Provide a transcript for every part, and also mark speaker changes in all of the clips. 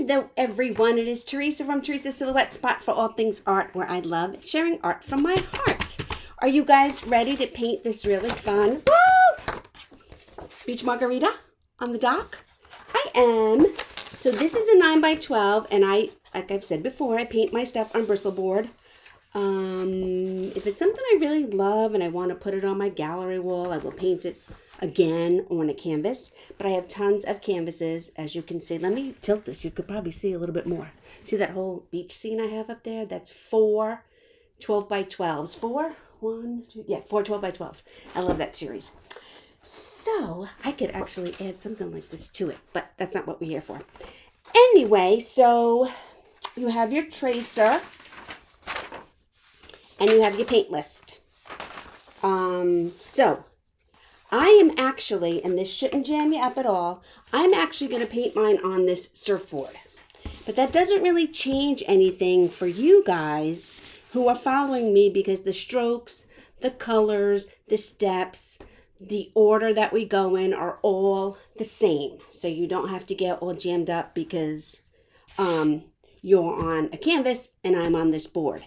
Speaker 1: Hello everyone, it is Teresa from Teresa's Silhouette Spot for all things art, where I love sharing art from my heart. Are you guys ready to paint this really fun beach margarita on the dock? I am. So this is a 9x12, and like I've said before, I paint my stuff on Bristolboard. If it's something I really love and I want to put it on my gallery wall, I will paint it again on a canvas. But I have tons of canvases, as you can see. Let me tilt this. You could probably see a little bit more. See that whole beach scene I have up there? That's 4 12x12s. 4 12x12s. I love that series. So I could actually add something like this to it, but that's not what we're here for. Anyway, so you have your tracer and you have your paint list. So I am actually, and this shouldn't jam you up at all, I'm actually going to paint mine on this surfboard. But that doesn't really change anything for you guys who are following me, because the strokes, the colors, the steps, the order that we go in are all the same. So you don't have to get all jammed up because you're on a canvas and I'm on this board.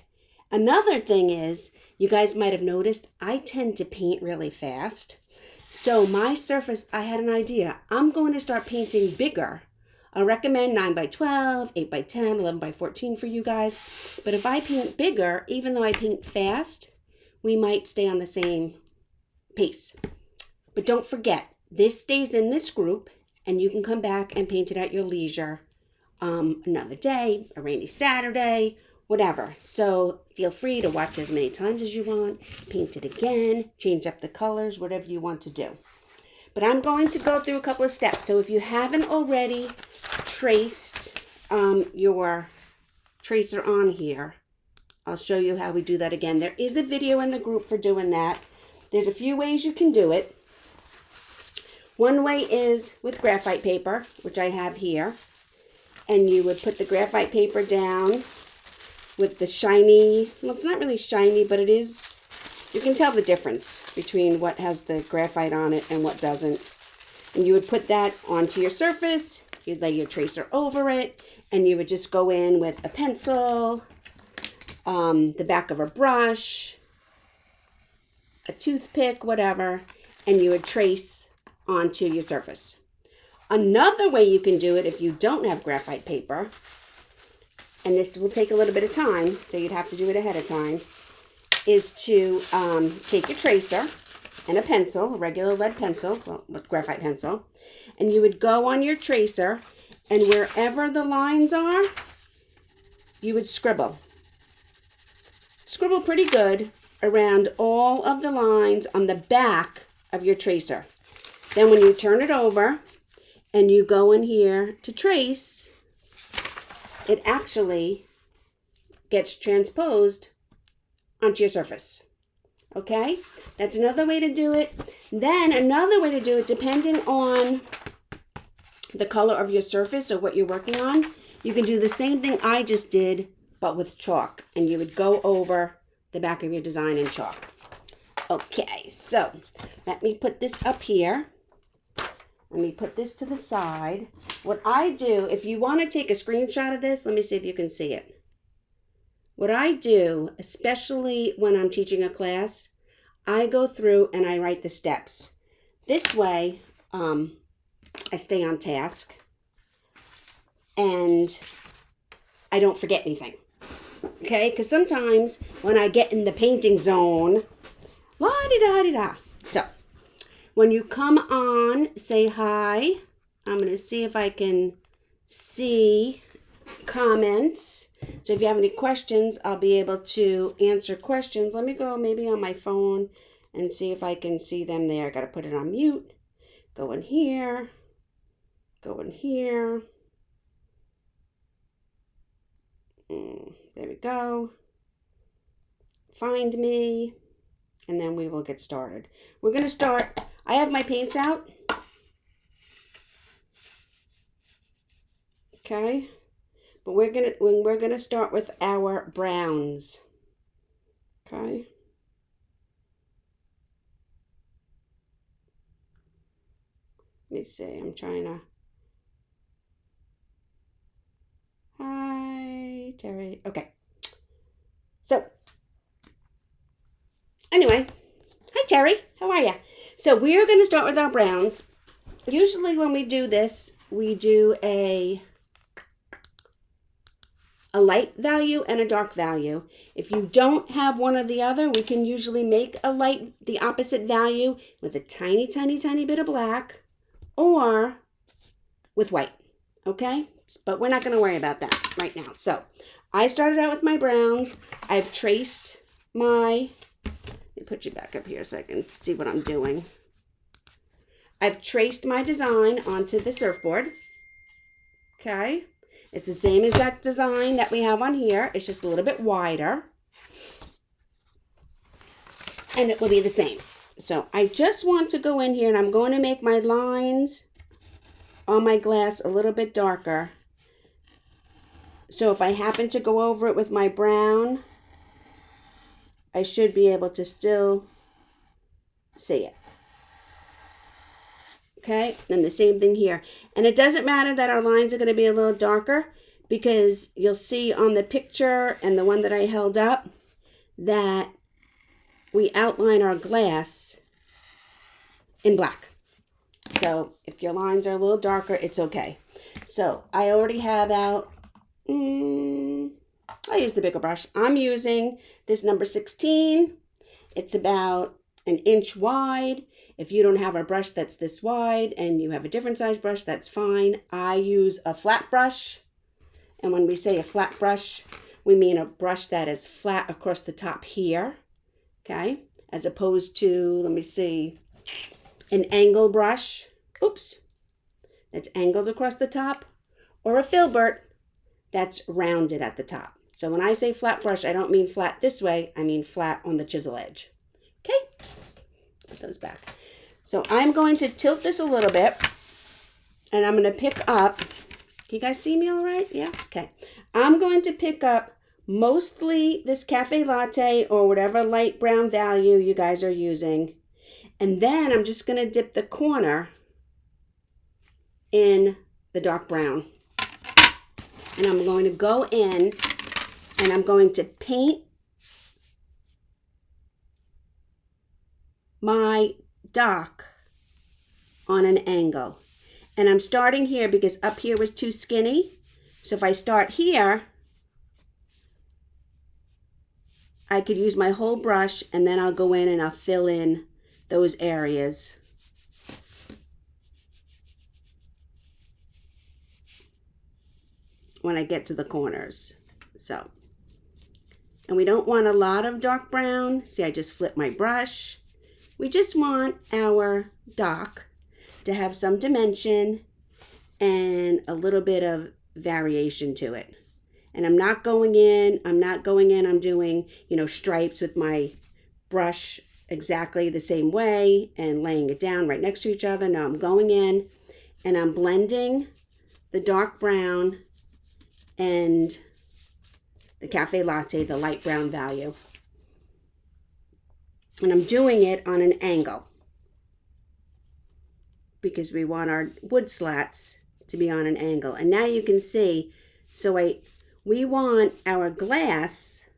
Speaker 1: Another thing is, you guys might have noticed, I tend to paint really fast. So my surface, I had an idea. I'm going to start painting bigger. I recommend 9x12, 8x10, 11x14 for you guys. But if I paint bigger, even though I paint fast, we might stay on the same pace. But don't forget, this stays in this group, and you can come back and paint it at your leisure another day, a rainy Saturday, whatever. So feel free to watch as many times as you want, paint it again, change up the colors, whatever you want to do. But I'm going to go through a couple of steps. So if you haven't already traced your tracer on here, I'll show you how we do that again. There is a video in the group for doing that. There's a few ways you can do it. One way is with graphite paper, which I have here. And you would put the graphite paper down with the shiny, well, it's not really shiny, but it is, you can tell the difference between what has the graphite on it and what doesn't. And you would put that onto your surface, you'd lay your tracer over it, and you would just go in with a pencil, the back of a brush, a toothpick, whatever, and you would trace onto your surface. Another way you can do it if you don't have graphite paper, and this will take a little bit of time, so you'd have to do it ahead of time, is to take your tracer and a pencil, a regular lead pencil, well, graphite pencil, and you would go on your tracer, and wherever the lines are, you would scribble. Scribble pretty good around all of the lines on the back of your tracer. Then when you turn it over and you go in here to trace, it actually gets transposed onto your surface. Okay? That's another way to do it. Then another way to do it, depending on the color of your surface or what you're working on, you can do the same thing I just did, but with chalk. And you would go over the back of your design in chalk. Okay, so let me put this up here. Let me put this to the side. What I do, if you want to take a screenshot of this, let me see if you can see it. What I do, especially when I'm teaching a class, I go through and I write the steps. This way, I stay on task and I don't forget anything. Okay? Because sometimes when I get in the painting zone, la-di-da-di-da. So, when you come on, say hi. I'm going to see if I can see comments. So if you have any questions, I'll be able to answer questions. Let me go maybe on my phone and see if I can see them there. I got to put it on mute. Go in here. Go in here. There we go. Find me. And then we will get started. We're going to start. I have my paints out. Okay. But we're gonna start with our browns. Okay. Let me see. I'm trying to Terry. Okay. So, anyway, hi Terry, how are you? So we're going to start with our browns. Usually when we do this, we do a light value and a dark value. If you don't have one or the other, we can usually make a light, the opposite value with a tiny, tiny, tiny bit of black or with white, okay? But we're not going to worry about that right now. So I started out with my browns. I've traced my, let me put you back up here so I can see what I'm doing. I've traced my design onto the surfboard, okay? It's the same exact design that we have on here. It's just a little bit wider. And it will be the same. So I just want to go in here and I'm going to make my lines on my glass a little bit darker. So if I happen to go over it with my brown, I should be able to still see it. Okay, and the same thing here. And it doesn't matter that our lines are going to be a little darker because you'll see on the picture and the one that I held up that we outline our glass in black. So if your lines are a little darker, it's okay. So I already have out, I use the bigger brush. I'm using this number 16. It's about an inch wide. If you don't have a brush that's this wide and you have a different size brush, that's fine. I use a flat brush. And when we say a flat brush, we mean a brush that is flat across the top here, okay? As opposed to, let me see, an angle brush, oops, that's angled across the top, or a filbert that's rounded at the top. So when I say flat brush, I don't mean flat this way, I mean flat on the chisel edge, okay? Put those back. So I'm going to tilt this a little bit, and I'm going to pick up, can you guys see me all right? Yeah? Okay. I'm going to pick up mostly this cafe latte or whatever light brown value you guys are using. And then I'm just going to dip the corner in the dark brown. And I'm going to go in and I'm going to paint my dock on an angle. And I'm starting here because up here was too skinny. So if I start here, I could use my whole brush and then I'll go in and I'll fill in those areas. When I get to the corners. So, and we don't want a lot of dark brown. See, I just flipped my brush. We just want our dock to have some dimension and a little bit of variation to it. And I'm not going in, I'm doing, stripes with my brush exactly the same way and laying it down right next to each other. No, I'm going in and I'm blending the dark brown and the cafe latte, the light brown value. And I'm doing it on an angle because we want our wood slats to be on an angle. And now you can see, so we want our glass,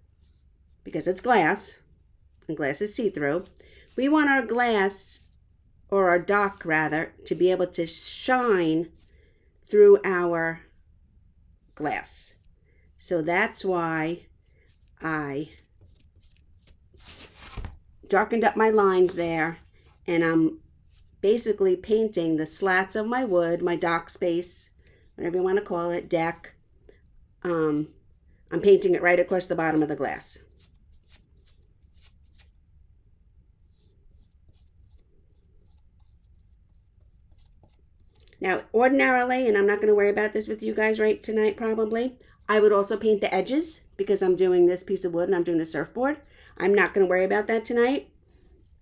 Speaker 1: because it's glass, and glass is see-through, we want our glass, or our dock rather, to be able to shine through our glass. So that's why I darkened up my lines there, and I'm basically painting the slats of my wood, my dock space, whatever you want to call it, deck. I'm painting it right across the bottom of the glass. Now, ordinarily, and I'm not going to worry about this with you guys right tonight probably, I would also paint the edges because I'm doing this piece of wood and I'm doing a surfboard. I'm not going to worry about that tonight.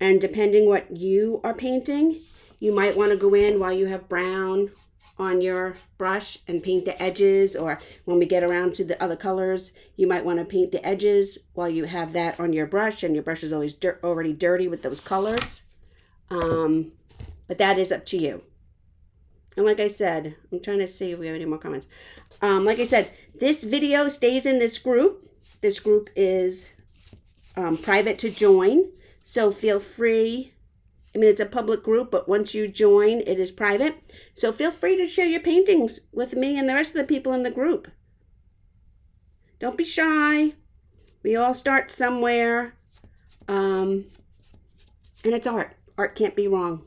Speaker 1: And depending what you are painting, you might want to go in while you have brown on your brush and paint the edges, or when we get around to the other colors, you might want to paint the edges while you have that on your brush, and your brush is always already dirty with those colors. But that is up to you. And like I said, I'm trying to see if we have any more comments. Like I said, this video stays in this group. This group is private to join. So feel free. I mean, it's a public group, but once you join, it is private. So feel free to share your paintings with me and the rest of the people in the group. Don't be shy. We all start somewhere. And it's art. Art can't be wrong.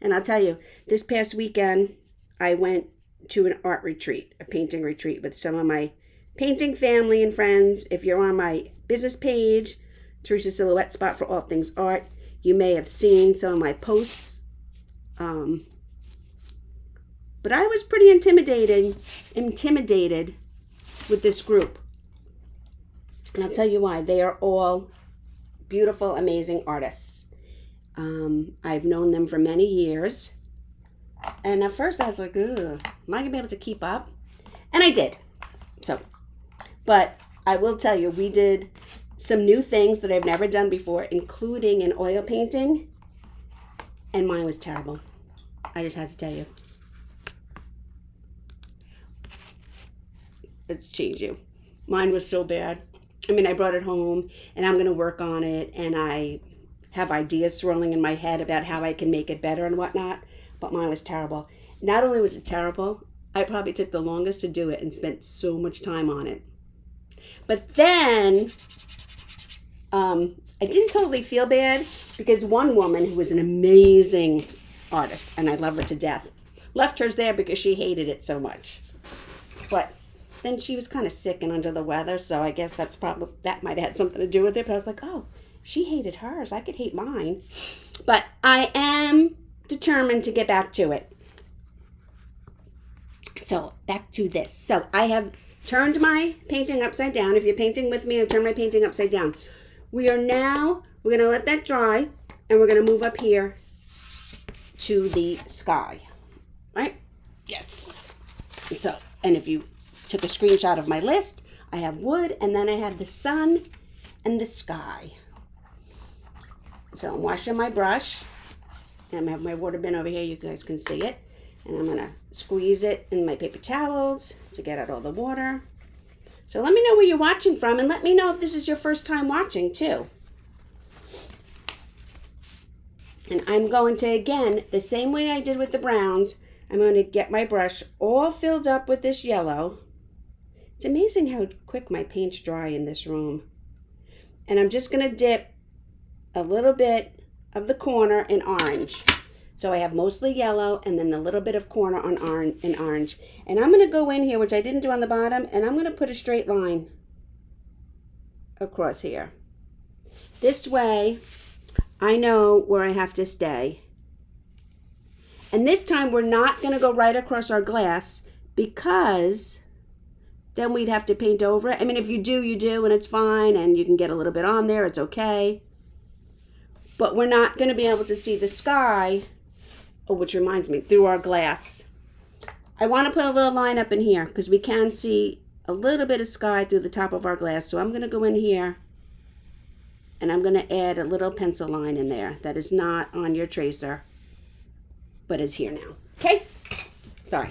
Speaker 1: And I'll tell you, this past weekend, I went to an art retreat, a painting retreat with some of my painting family and friends. If you're on my business page, Teresa Silhouette Spot for all things art, you may have seen some of my posts. But I was pretty intimidated with this group. And I'll tell you why. They are all beautiful, amazing artists. I've known them for many years. And at first I was like, ugh, am I going to be able to keep up? And I did. But I will tell you, we did some new things that I've never done before, including an oil painting. And mine was terrible. I just had to tell you. Let's change you. Mine was so bad. I mean, I brought it home and I'm going to work on it. And I have ideas swirling in my head about how I can make it better and whatnot. But mine was terrible. Not only was it terrible, I probably took the longest to do it and spent so much time on it. But then I didn't totally feel bad because one woman who was an amazing artist, and I love her to death, left hers there because she hated it so much. But then she was kind of sick and under the weather, so I guess that might have had something to do with it. But I was like, oh, she hated hers. I could hate mine. But I am determined to get back to it. So back to this. So I have turned my painting upside down. If you're painting with me, I've turned my painting upside down. We're going to let that dry, and we're going to move up here to the sky. Right? Yes. So, and if you took a screenshot of my list, I have wood, and then I have the sun and the sky. So I'm washing my brush, and I have my water bin over here. You guys can see it. And I'm going to squeeze it in my paper towels to get out all the water. So let me know where you're watching from, and let me know if this is your first time watching too. And I'm going to, again, the same way I did with the browns, I'm going to get my brush all filled up with this yellow. It's amazing how quick my paints dry in this room. And I'm just going to dip a little bit of the corner in orange. So I have mostly yellow and then a little bit of corner on orange. And I'm going to go in here, which I didn't do on the bottom, and I'm going to put a straight line across here. This way, I know where I have to stay. And this time, we're not going to go right across our glass because then we'd have to paint over it. I mean, if you do, you do, and it's fine, and you can get a little bit on there. It's okay. But we're not going to be able to see the sky. Oh, which reminds me, through our glass. I want to put a little line up in here because we can see a little bit of sky through the top of our glass. So I'm going to go in here and I'm going to add a little pencil line in there that is not on your tracer, but is here now. Okay? Sorry.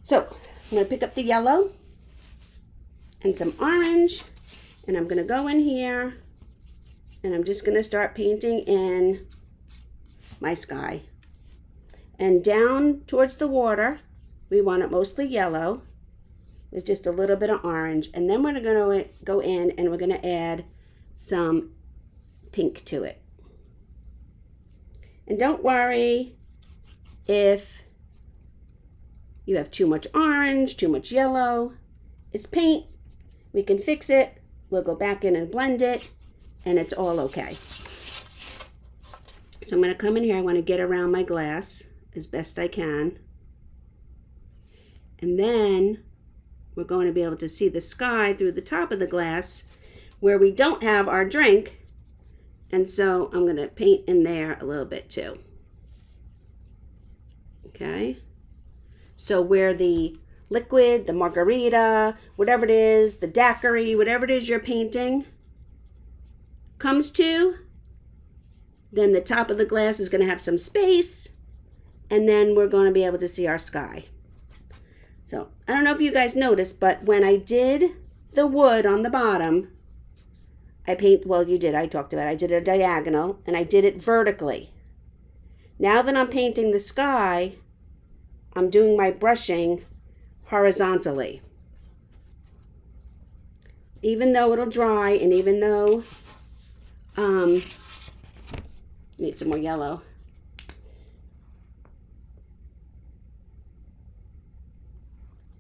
Speaker 1: So I'm going to pick up the yellow and some orange, and I'm going to go in here and I'm just going to start painting in my sky. And down towards the water, we want it mostly yellow with just a little bit of orange. And then we're going to go in and we're going to add some pink to it. And don't worry if you have too much orange, too much yellow. It's paint. We can fix it. We'll go back in and blend it, and it's all okay. So I'm going to come in here. I want to get around my glass as best I can. And then we're going to be able to see the sky through the top of the glass where we don't have our drink. And so I'm going to paint in there a little bit too. Okay. So where the liquid, the Margarita, whatever it is, the daiquiri, whatever it is you're painting comes to, then the top of the glass is going to have some space, and then we're going to be able to see our sky. So I don't know if you guys noticed, but when I did the wood on the bottom, well, you did, I talked about it. I did a diagonal, and I did it vertically. Now that I'm painting the sky, I'm doing my brushing horizontally. Even though it'll dry, and even though, need some more yellow.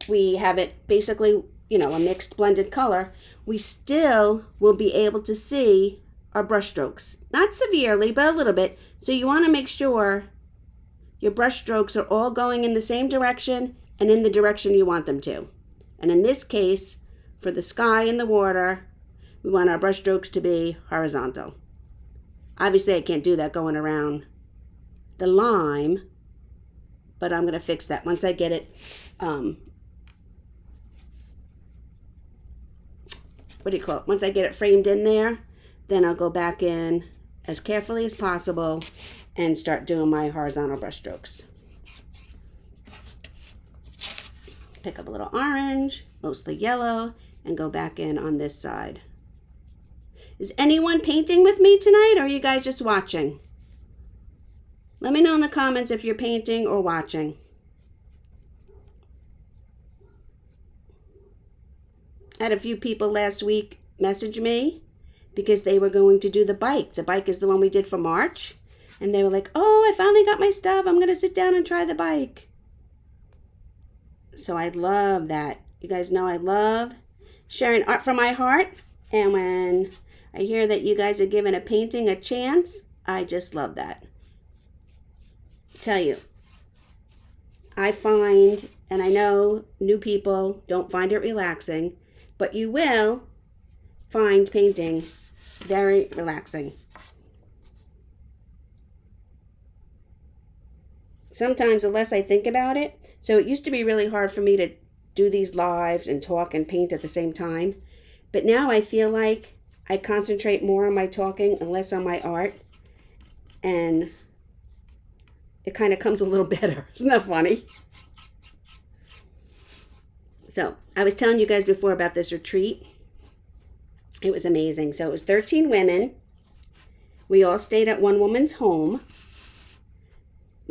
Speaker 1: We have it basically, you know, a mixed blended color. We still will be able to see our brush strokes. Not severely, but a little bit. So you want to make sure your brush strokes are all going in the same direction and in the direction you want them to. And in this case, for the sky and the water, we want our brush strokes to be horizontal. Obviously, I can't do that going around the lime, but I'm going to fix that once I get it, once I get it framed in there, then I'll go back in as carefully as possible and start doing my horizontal brush strokes. Pick up a little orange, mostly yellow, and go back in on this side. Is anyone painting with me tonight, or are you guys just watching? Let me know in the comments if you're painting or watching. I had a few people last week message me because they were going to do the bike. The bike is the one we did for March. And they were like, oh, I finally got my stuff. I'm going to sit down and try the bike. So I love that. You guys know I love sharing art from my heart. And when I hear that you guys are giving a painting a chance, I just love that. I tell you, I find, and I know new people don't find it relaxing, but you will find painting very relaxing. Sometimes the less I think about it, so it used to be really hard for me to do these lives and talk and paint at the same time. But now I feel like I concentrate more on my talking and less on my art. And it kind of comes a little better. Isn't that funny? So I was telling you guys before about this retreat. It was amazing. So it was 13 women. We all stayed at one woman's home.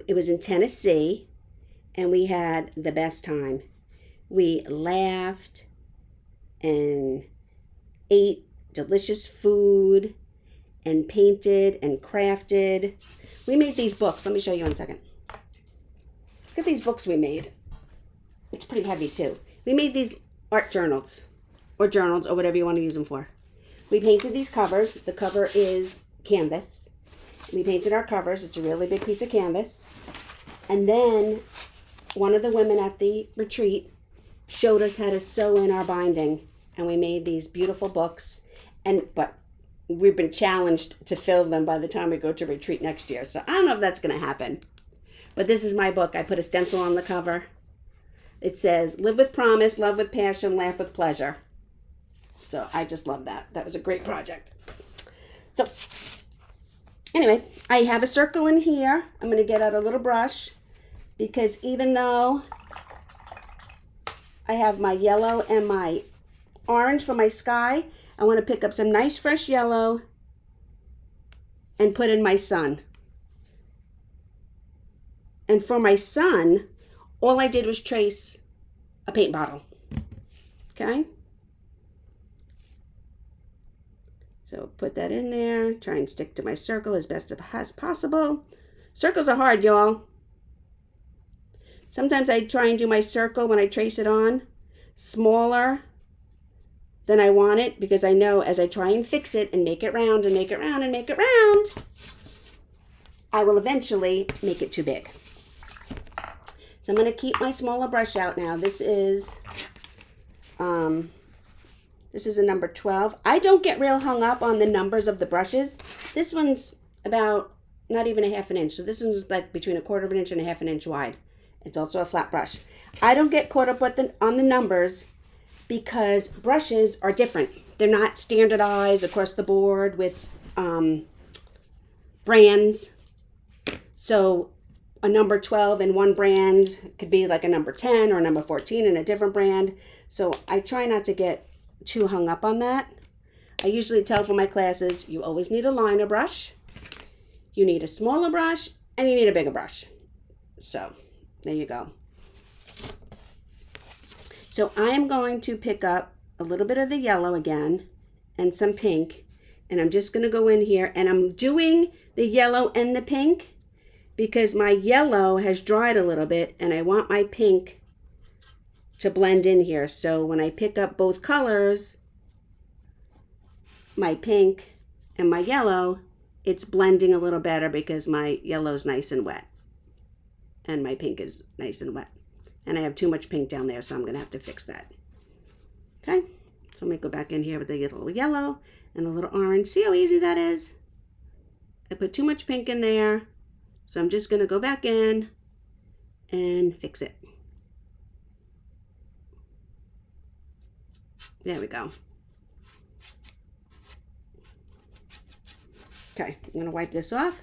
Speaker 1: It was in Tennessee. And we had the best time. We laughed and ate delicious food and painted and crafted. We made these books. Let me show you in a second. Look at these books we made. It's pretty heavy too. We made these art journals or whatever you want to use them for. We painted these covers. The cover is canvas. We painted our covers. It's a really big piece of canvas. And then one of the women at the retreat showed us how to sew in our binding. And we made these beautiful books. But we've been challenged to fill them by the time we go to retreat next year. So I don't know if that's going to happen. But this is my book. I put a stencil on the cover. It says, live with promise, love with passion, laugh with pleasure. So I just love that. That was a great project. So anyway, I have a circle in here. I'm going to get out a little brush because even though I have my yellow and my orange for my sky, I want to pick up some nice fresh yellow and put in my sun. And for my sun, all I did was trace a paint bottle. Okay? So put that in there. Try and stick to my circle as best as possible. Circles are hard, y'all. Sometimes I try and do my circle when I trace it on smaller than I want it, because I know as I try and fix it and make it round and make it round and make it round, I will eventually make it too big. So I'm going to keep my smaller brush out now. This is a number 12. I don't get real hung up on the numbers of the brushes. This one's about not even a half an inch. So this one's like between 1/4 of an inch and a half an inch wide. It's also a flat brush. I don't get caught up with on the numbers because brushes are different. They're not standardized across the board with brands. So a number 12 in one brand. It could be like a number 10 or a number 14 in a different brand. So I try not to get too hung up on that. I usually tell for my classes, you always need a liner brush, you need a smaller brush, and you need a bigger brush. So there you go. So I am going to pick up a little bit of the yellow again and some pink, and I'm just going to go in here, and I'm doing the yellow and the pink because my yellow has dried a little bit and I want my pink to blend in here. So when I pick up both colors, my pink and my yellow, it's blending a little better because my yellow is nice and wet and my pink is nice and wet. And I have too much pink down there, so I'm going to have to fix that. Okay, so I'm going to go back in here with a little yellow and a little orange. See how easy that is? I put too much pink in there, so I'm just going to go back in and fix it. There we go. Okay, I'm going to wipe this off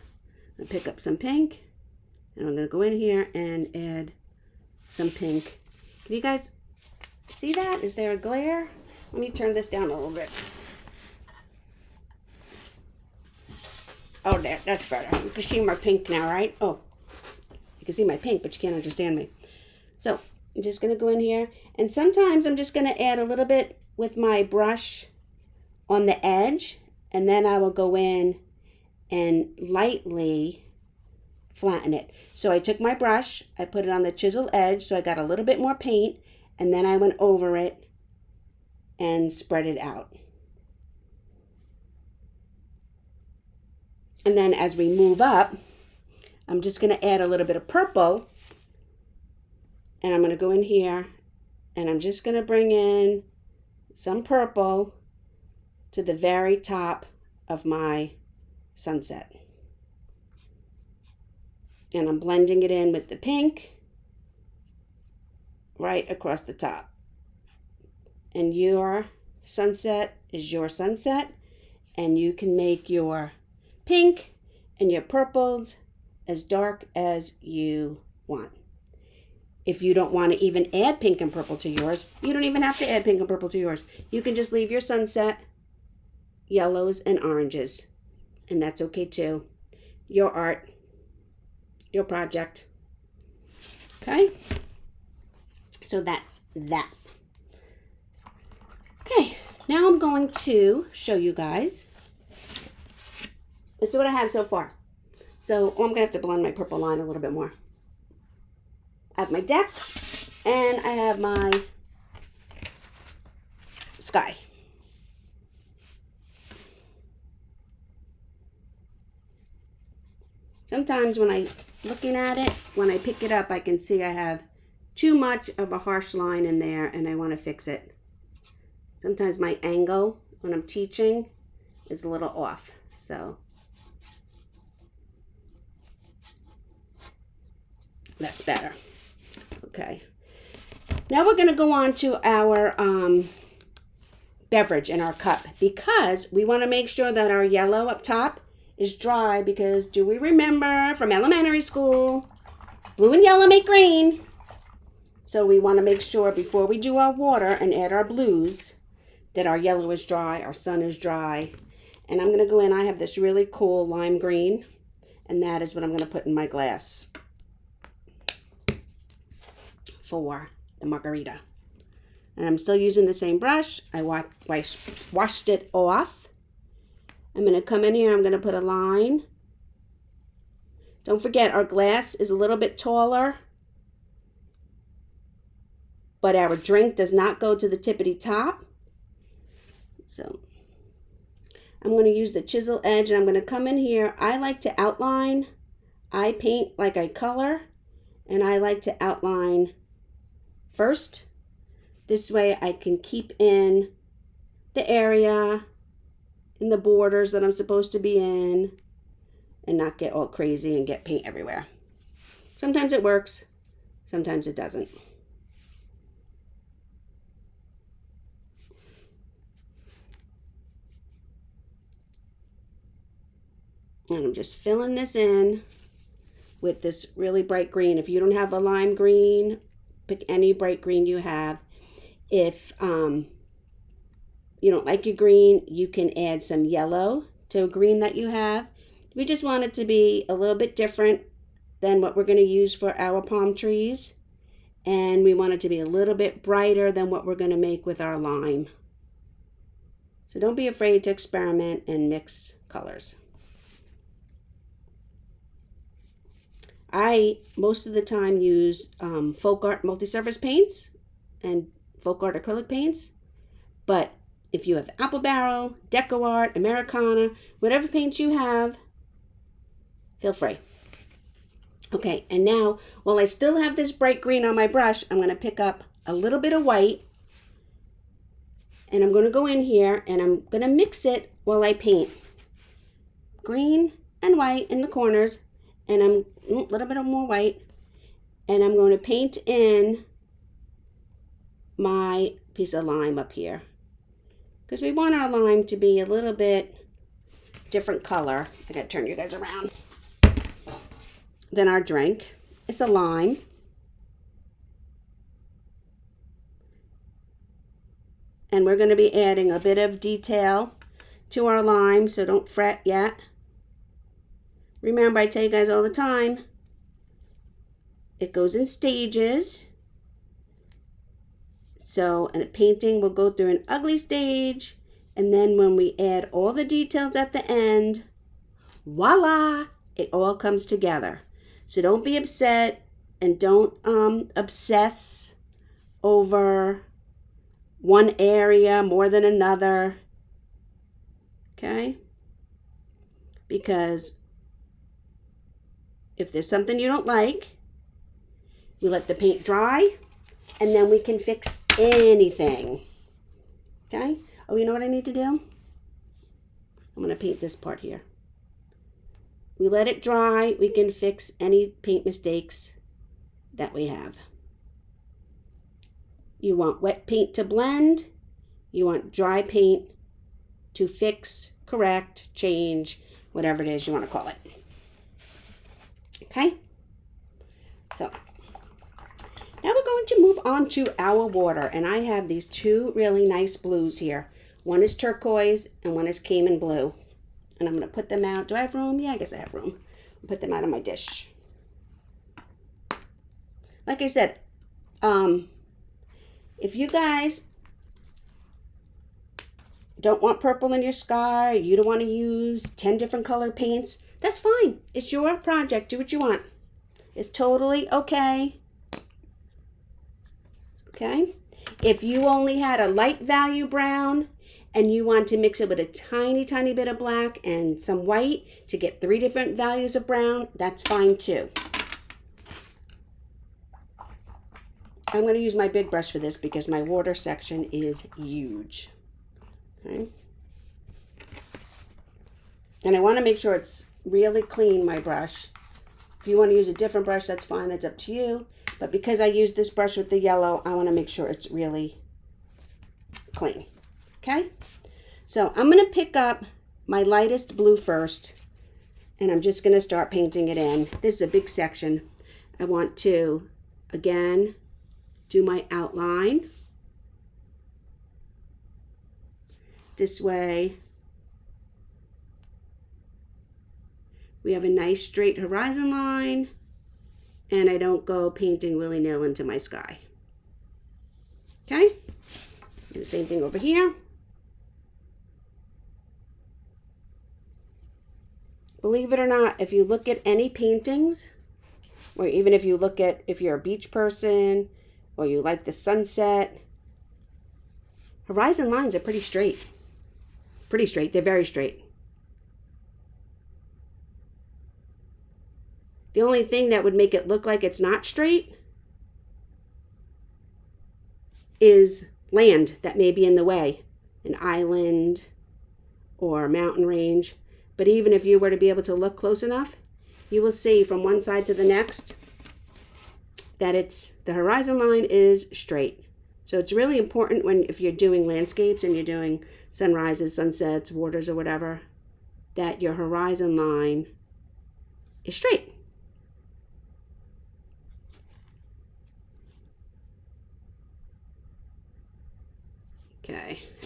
Speaker 1: and pick up some pink, and I'm going to go in here and add some pink. Can you guys see that? Is there a glare? Let me turn this down a little bit. Oh, there, that's better. You can see my pink now, right? Oh, you can see my pink, but you can't understand me. So I'm just going to go in here, and sometimes I'm just going to add a little bit with my brush on the edge, and then I will go in and lightly flatten it. So I took my brush, I put it on the chisel edge, so I got a little bit more paint, and then I went over it and spread it out. And then as we move up, I'm just going to add a little bit of purple, and I'm going to go in here, and I'm just going to bring in some purple to the very top of my sunset. And I'm blending it in with the pink right across the top. And your sunset is your sunset, and you can make your pink and your purples as dark as you want. If you don't want to even add pink and purple to yours, you don't even have to add pink and purple to yours. You can just leave your sunset yellows and oranges, and that's okay too. Your art, your project. Okay, so that's that. Okay, now I'm going to show you guys. This is what I have so far. So I'm gonna have to blend my purple line a little bit more. I have my deck, and I have my sky. Sometimes when I'm looking at it, when I pick it up, I can see I have too much of a harsh line in there, and I want to fix it. Sometimes my angle when I'm teaching is a little off, so that's better. Okay, now we're going to go on to our beverage in our cup, because we want to make sure that our yellow up top is dry, because do we remember from elementary school, blue and yellow make green? So we want to make sure before we do our water and add our blues that our yellow is dry, our sun is dry. And I'm going to go in, I have this really cool lime green, and that is what I'm going to put in my glass for the margarita. And I'm still using the same brush. I washed it off. I'm going to come in here, I'm going to put a line. Don't forget, our glass is a little bit taller, but our drink does not go to the tippity top. So I'm going to use the chisel edge, and I'm going to come in here. I like to outline. I paint like I color, and I like to outline first. This way I can keep in the area, in the borders that I'm supposed to be in, and not get all crazy and get paint everywhere. Sometimes it works, sometimes it doesn't. And I'm just filling this in with this really bright green. If you don't have a lime green, pick any bright green you have. If you don't like your green, you can add some yellow to a green that you have. We just want it to be a little bit different than what we're going to use for our palm trees. And we want it to be a little bit brighter than what we're going to make with our lime. So don't be afraid to experiment and mix colors. I, most of the time, use folk art multi-surface paints and folk art acrylic paints. But if you have apple barrel, deco art, Americana, whatever paint you have, feel free. Okay, and now, while I still have this bright green on my brush, I'm going to pick up a little bit of white. And I'm going to go in here and I'm going to mix it while I paint. Green and white in the corners. And I'm a little bit more white. And I'm going to paint in my piece of lime up here. Because we want our lime to be a little bit different color. I got to turn you guys around. Then our drink. It's a lime. And we're going to be adding a bit of detail to our lime, so don't fret yet. Remember, I tell you guys all the time, it goes in stages. So, and a painting will go through an ugly stage, and then when we add all the details at the end, voila, it all comes together. So don't be upset and don't obsess over one area more than another, okay? Because if there's something you don't like, we let the paint dry, and then we can fix anything, okay? Oh, you know what I need to do? I'm going to paint this part here. We let it dry, we can fix any paint mistakes that we have. You want wet paint to blend. You want dry paint to fix, correct, change, whatever it is you want to call it. Okay? So, now we're going to move on to our water. And I have these two really nice blues here. One is turquoise and one is Cayman blue. And I'm going to put them out. Do I have room? Yeah, I guess I have room. I'll put them out on my dish. Like I said, if you guys don't want purple in your sky, you don't want to use 10 different color paints, that's fine. It's your project. Do what you want. It's totally okay. Okay? If you only had a light value brown and you want to mix it with a tiny, tiny bit of black and some white to get 3 different values of brown, that's fine too. I'm going to use my big brush for this because my water section is huge. Okay. And I want to make sure it's really clean, my brush. If you want to use a different brush, that's fine. That's up to you. But because I use this brush with the yellow, I want to make sure it's really clean. Okay? So I'm going to pick up my lightest blue first. And I'm just going to start painting it in. This is a big section. I want to, again, do my outline. This way, we have a nice straight horizon line, and I don't go painting willy-nilly into my sky. Okay? And the same thing over here. Believe it or not, if you look at any paintings, or even if you look at, if you're a beach person, or you like the sunset, horizon lines are pretty straight. Pretty straight. They're very straight. The only thing that would make it look like it's not straight is land that may be in the way. An island or a mountain range. But even if you were to be able to look close enough, you will see from one side to the next that the horizon line is straight. So it's really important if you're doing landscapes and you're doing sunrises, sunsets, waters, or whatever, that your horizon line is straight.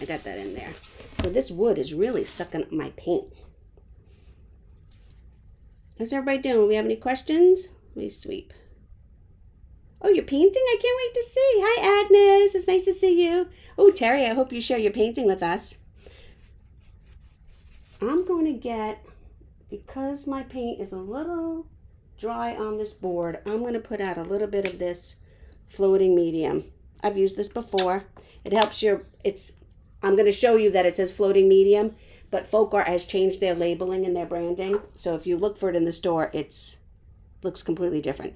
Speaker 1: I got that in there. So this wood is really sucking up my paint. How's everybody doing? We have any questions? Let me sweep. Oh, you're painting? I can't wait to see. Hi, Agnes. It's nice to see you. Oh, Terry, I hope you share your painting with us. I'm going to get, because my paint is a little dry on this board, I'm going to put out a little bit of this floating medium. I've used this before. It helps I'm going to show you that it says floating medium, but Folk Art has changed their labeling and their branding. So if you look for it in the store, it looks completely different.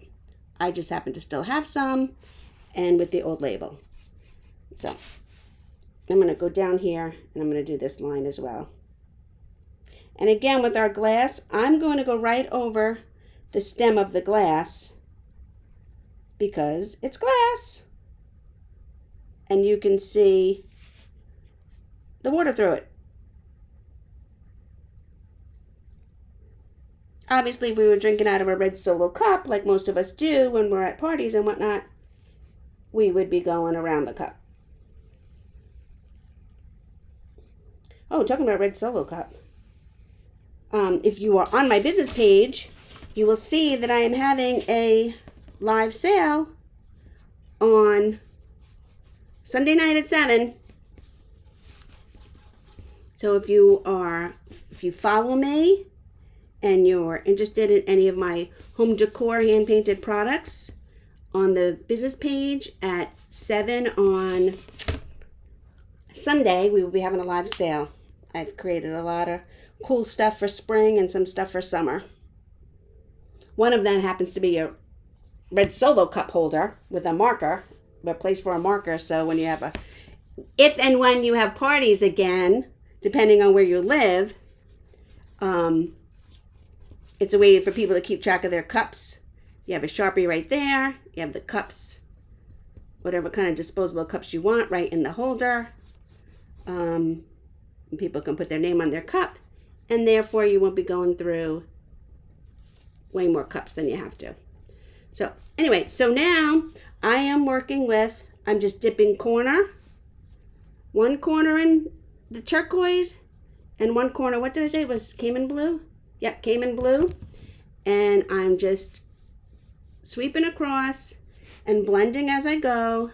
Speaker 1: I just happen to still have some, and with the old label. So I'm going to go down here, and I'm going to do this line as well. And again, with our glass, I'm going to go right over the stem of the glass because it's glass. And you can see the water through it. Obviously, if we were drinking out of a red Solo cup, like most of us do when we're at parties and whatnot, we would be going around the cup. Oh, talking about red Solo cup. If you are on my business page, you will see that I am having a live sale on Sunday night at 7. So if you follow me and you're interested in any of my home decor hand-painted products, on the business page at 7 on Sunday, we will be having a live sale. I've created a lot of cool stuff for spring and some stuff for summer. One of them happens to be a red Solo cup holder with a marker, a place for a marker. So when you have if and when you have parties again, depending on where you live, it's a way for people to keep track of their cups. You have a Sharpie right there. You have the cups, whatever kind of disposable cups you want, right in the holder. People can put their name on their cup, and therefore you won't be going through way more cups than you have to. So anyway, so now I am working with, I'm just dipping one corner in the turquoise and one corner, what did I say it was, Cayman blue? Yeah, Cayman blue. And I'm just sweeping across and blending as I go.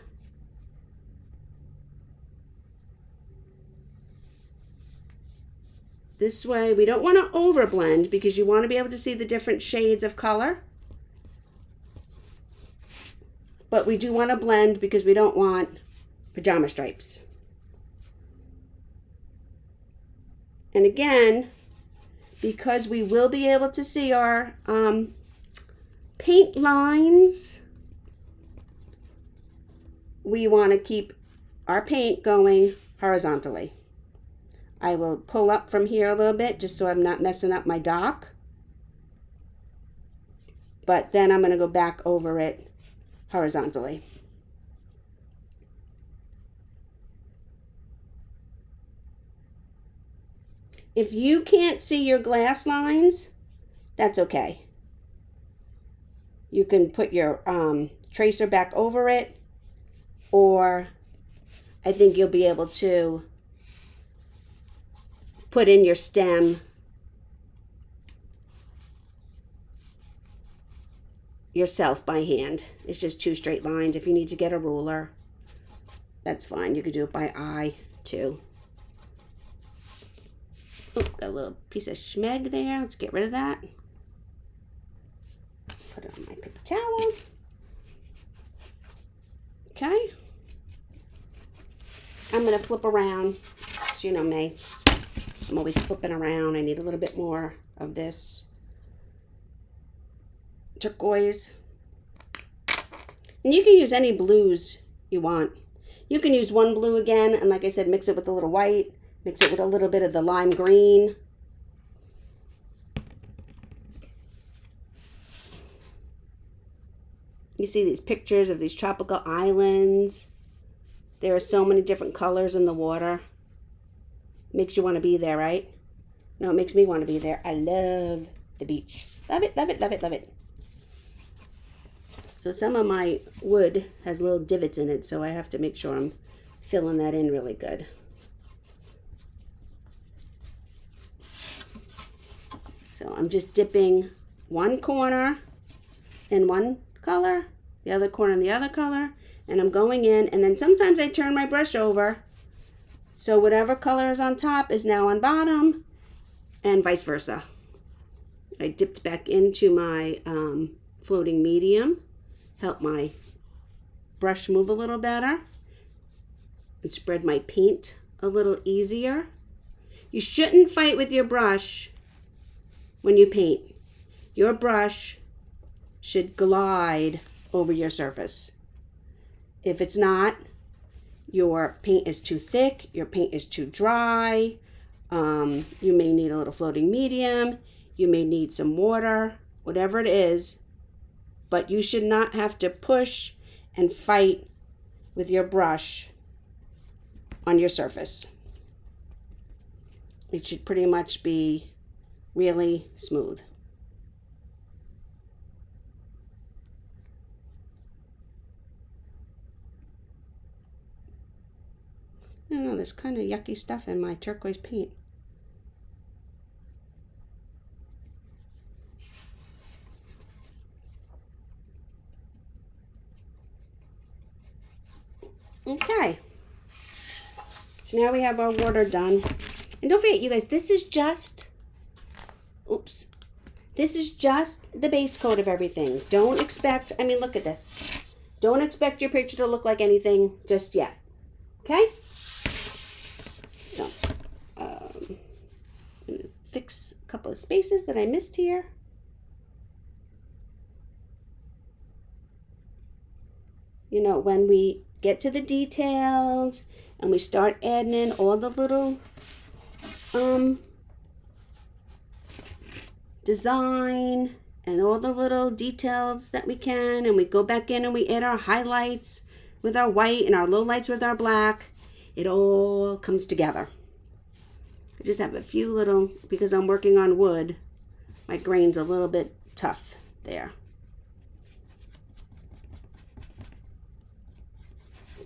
Speaker 1: This way, we don't want to overblend because you want to be able to see the different shades of color. But we do want to blend because we don't want pajama stripes. And again, because we will be able to see our paint lines, we want to keep our paint going horizontally. I will pull up from here a little bit just so I'm not messing up my dock. But then I'm going to go back over it horizontally. If you can't see your glass lines, that's okay. You can put your tracer back over it, or I think you'll be able to put in your stem yourself by hand. It's just 2 straight lines. If you need to get a ruler, that's fine. You could do it by eye too. Oh, got a little piece of schmeg there. Let's get rid of that. Put it on my paper towel. Okay. I'm going to flip around. So you know me. I'm always flipping around. I need a little bit more of this turquoise. And you can use any blues you want. You can use one blue again, and like I said, mix it with a little white, mix it with a little bit of the lime green. You see these pictures of these tropical islands. There are so many different colors in the water. Makes you want to be there, right? No, it makes me want to be there. I love the beach. Love it, love it, love it, love it. So some of my wood has little divots in it, so I have to make sure I'm filling that in really good. So I'm just dipping one corner in one color, the other corner in the other color, and I'm going in, and then sometimes I turn my brush over so whatever color is on top is now on bottom, and vice versa. I dipped back into my floating medium, help my brush move a little better, and spread my paint a little easier. You shouldn't fight with your brush when you paint. Your brush should glide over your surface. If it's not, your paint is too thick, your paint is too dry, you may need a little floating medium, you may need some water, whatever it is, but you should not have to push and fight with your brush on your surface. It should pretty much be really smooth. I don't know, there's kind of yucky stuff in my turquoise paint. Okay, so now we have our water done. And don't forget, you guys, this is just, this is just the base coat of everything. Don't expect, I mean, look at this. Don't expect your picture to look like anything just yet, okay? So, I'm going to fix a couple of spaces that I missed here. You know, when we get to the details and we start adding in all the little design and all the little details that we can, and we go back in and we add our highlights with our white and our lowlights with our black, it all comes together. I just have a few little, because I'm working on wood, my grain's a little bit tough there.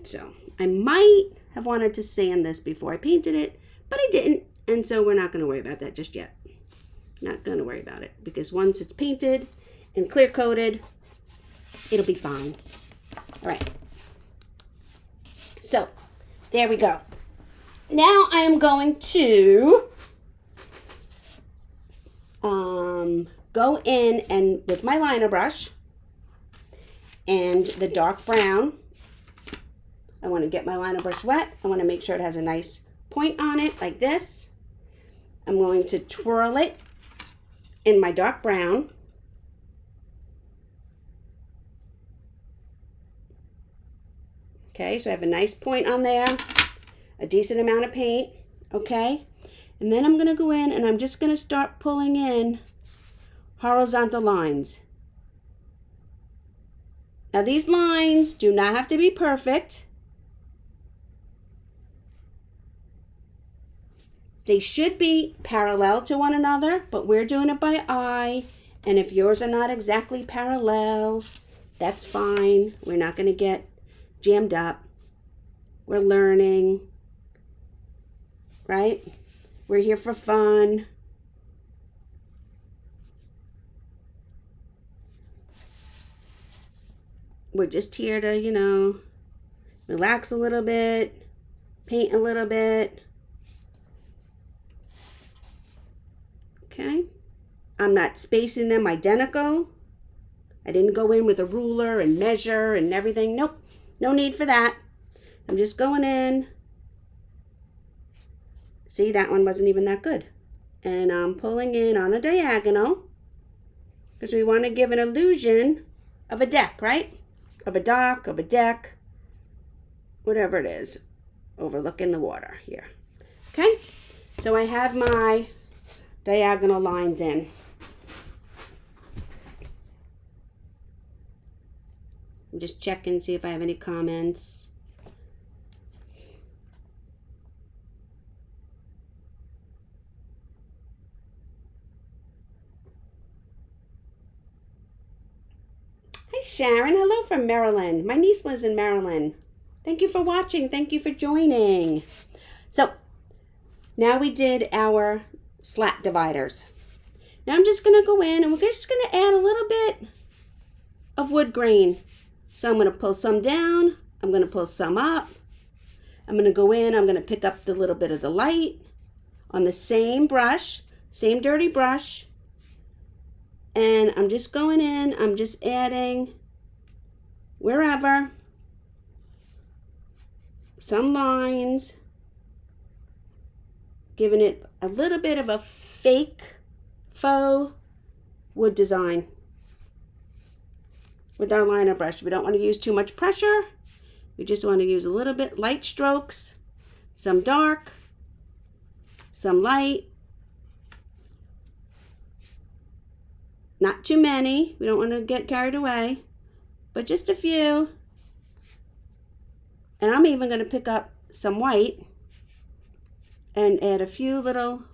Speaker 1: So I might have wanted to sand this before I painted it, but I didn't, and so we're not going to worry about that just yet. Not going to worry about it, because once it's painted and clear coated, it'll be fine. All right. So there we go. Now I am going to go in and with my liner brush and the dark brown, I want to get my liner brush wet. I want to make sure it has a nice point on it like this. I'm going to twirl it in my dark brown. Okay, so I have a nice point on there, a decent amount of paint, okay? And then I'm going to go in and I'm just going to start pulling in horizontal lines. Now these lines do not have to be perfect. They should be parallel to one another, but we're doing it by eye. And if yours are not exactly parallel, that's fine. We're not going to get jammed up. We're learning, right? We're here for fun. We're just here to, you know, relax a little bit, paint a little bit. Okay, I'm not spacing them identical. I didn't go in with a ruler and measure and everything. Nope, no need for that. I'm just going in. See, that one wasn't even that good. And I'm pulling in on a diagonal because we want to give an illusion of a deck, right? Of a dock, of a deck, whatever it is, overlooking the water here. Okay, so I have my diagonal lines in. I'm just checking, see if I have any comments. Hi Sharon, hello from Maryland. My niece lives in Maryland. Thank you for watching, thank you for joining. So now we did our slat dividers. Now I'm just going to go in and we're just going to add a little bit of wood grain. So I'm going to pull some down. I'm going to pull some up. I'm going to go in. I'm going to pick up the little bit of the light on the same brush, same dirty brush. And I'm just going in. I'm just adding wherever some lines, giving it a little bit of a faux wood design with our liner brush. We don't want to use too much pressure. We just want to use a little bit light strokes, some dark, some light. Not too many. We don't want to get carried away, but just a few. And I'm even going to pick up some white and add a few little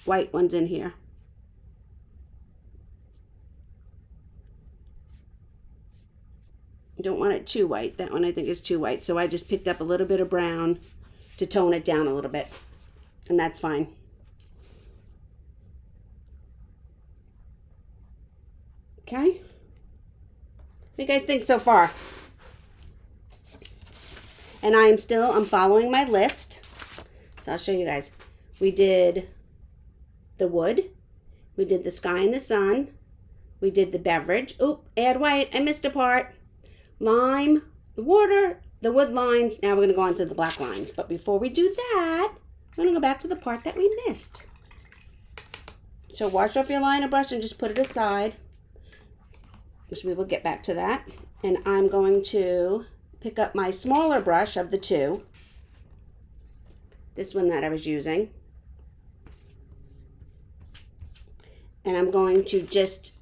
Speaker 1: white ones in here. Don't want it too white. That one I think is too white. So I just picked up a little bit of brown to tone it down a little bit. And that's fine. Okay. What do you guys think so far? And I'm following my list. So I'll show you guys. We did the wood. We did the sky and the sun. We did the beverage. Oop, add white. I missed a part. Lime, the water, the wood lines. Now we're going to go on to the black lines. But before we do that, we're going to go back to the part that we missed. So wash off your liner brush and just put it aside. So we will get back to that. And I'm going to pick up my smaller brush of the two. This one that I was using. And I'm going to just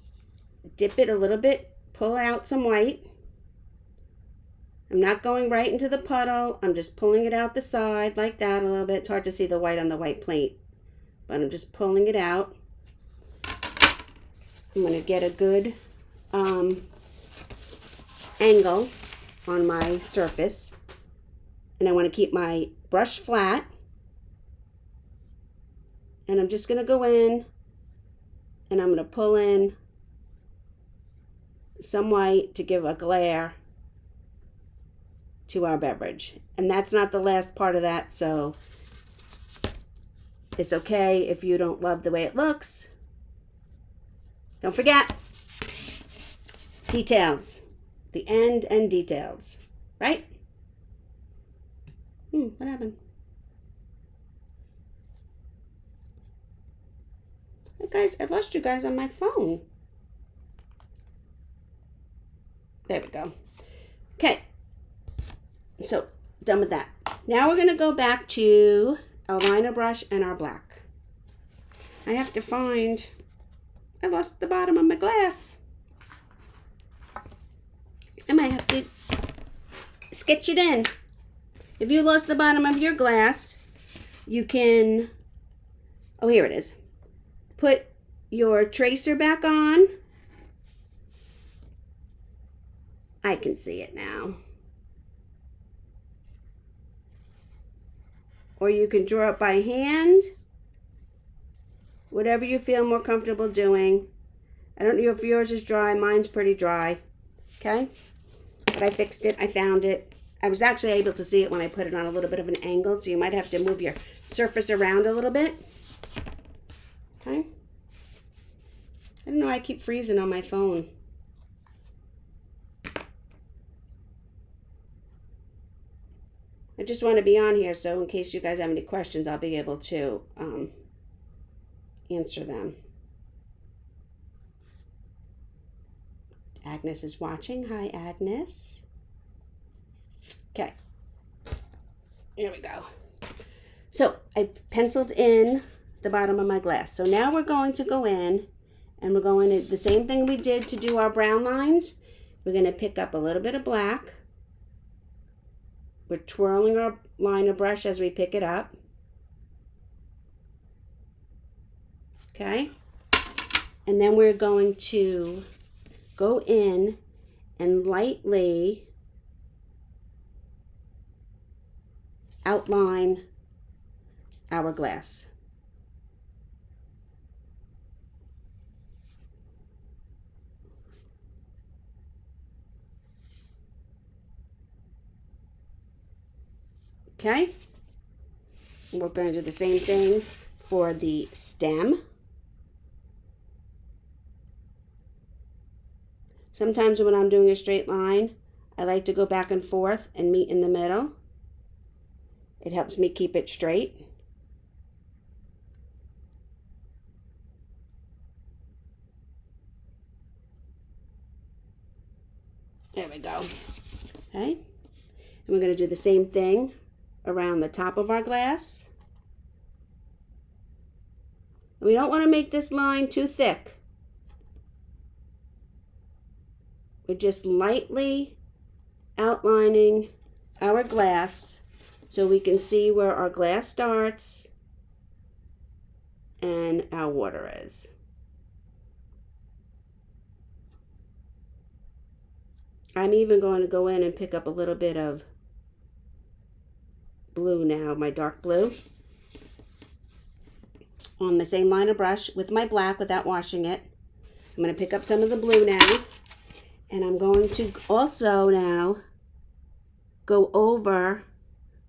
Speaker 1: dip it a little bit, pull out some white. I'm not going right into the puddle. I'm just pulling it out the side like that a little bit. It's hard to see the white on the white plate, but I'm just pulling it out. I'm going to get a good angle on my surface, and I want to keep my brush flat, and I'm just going to go in and I'm going to pull in some white to give a glare to our beverage. And that's not the last part of that, so it's okay if you don't love the way it looks. Don't forget details, the end and details, right? What happened? Hey guys, I lost you guys on my phone. There we go. Okay, so done with that. Now we're going to go back to our liner brush and our black. I have to find, I lost the bottom of my glass. I might have to sketch it in. If you lost the bottom of your glass, you can, oh, here it is. Put your tracer back on. I can see it now. Or you can draw it by hand. Whatever you feel more comfortable doing. I don't know if yours is dry. Mine's pretty dry. Okay? But I fixed it. I found it. I was actually able to see it when I put it on a little bit of an angle, so you might have to move your surface around a little bit. Okay? I don't know why I keep freezing on my phone. I just want to be on here so in case you guys have any questions, I'll be able to answer them. Agnes is watching. Hi, Agnes. Okay. Here we go. So I penciled in the bottom of my glass. So now we're going to go in and we're going to, the same thing we did to do our brown lines. We're going to pick up a little bit of black. We're twirling our liner brush as we pick it up. Okay. And then we're going to go in and lightly outline our glass. Okay? And we're going to do the same thing for the stem. Sometimes when I'm doing a straight line, I like to go back and forth and meet in the middle. It helps me keep it straight. There we go. Okay. And we're going to do the same thing around the top of our glass. We don't want to make this line too thick. We're just lightly outlining our glass so we can see where our glass starts and our water is. I'm even going to go in and pick up a little bit of blue now, my dark blue, on the same line of brush with my black without washing it. I'm going to pick up some of the blue now, and I'm going to also now go over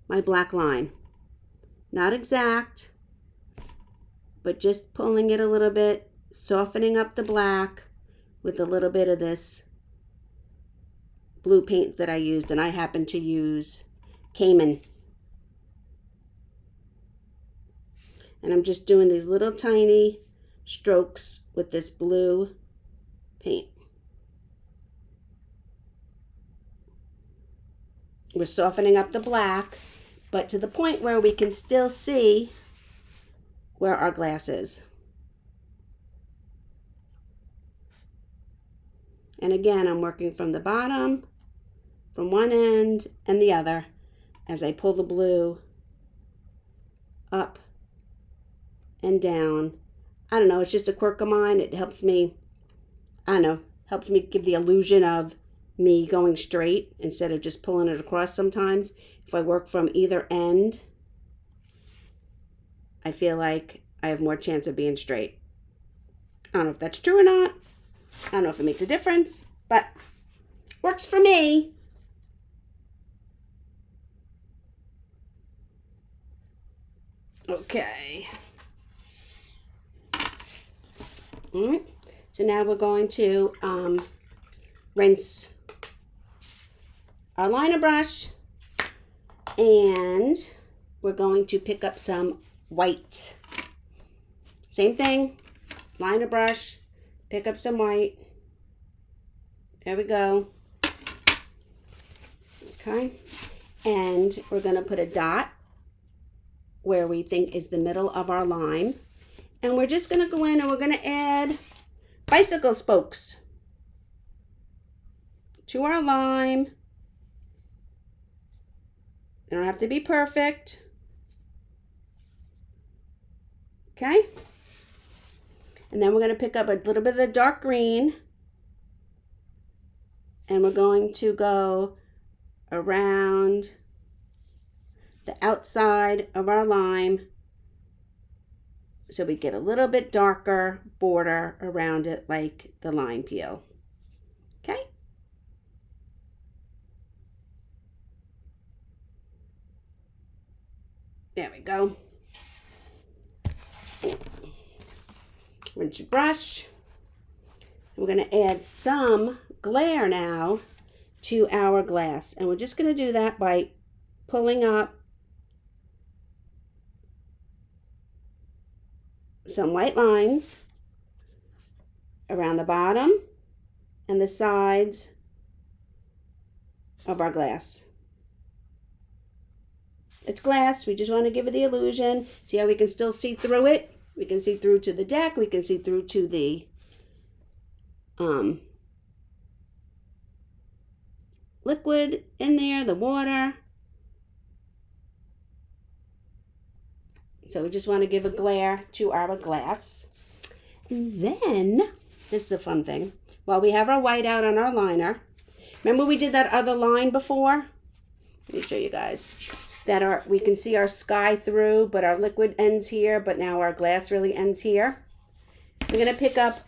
Speaker 1: my black line. Not exact, but just pulling it a little bit, softening up the black with a little bit of this blue paint that I used, and I happen to use Cayman. And I'm just doing these little tiny strokes with this blue paint. We're softening up the black, but to the point where we can still see where our glass is. And again, I'm working from the bottom, from one end and the other, as I pull the blue up and down. I don't know, it's just a quirk of mine. It helps me, I don't know, helps me give the illusion of me going straight instead of just pulling it across sometimes. If I work from either end, I feel like I have more chance of being straight. I don't know if that's true or not. I don't know if it makes a difference, but works for me. Okay. All right. So now we're going to rinse our liner brush, and we're going to pick up some white. Same thing, liner brush, pick up some white. There we go. Okay. And we're going to put a dot where we think is the middle of our line. And we're just going to go in and we're going to add bicycle spokes to our line. They don't have to be perfect. Okay. And then we're going to pick up a little bit of the dark green. And we're going to go around the outside of our line so we get a little bit darker border around it like the lime peel. Okay? There we go. Rinse your brush. We're going to add some glare now to our glass, and we're just going to do that by pulling up some white lines around the bottom and the sides of our glass. It's glass, we just want to give it the illusion. See how we can still see through it? We can see through to the deck, we can see through to the liquid in there, the water. So we just want to give a glare to our glass. And then, this is a fun thing. While we have our white out on our liner, remember we did that other line before? Let me show you guys. We can see our sky through, but our liquid ends here, but now our glass really ends here. We're going to pick up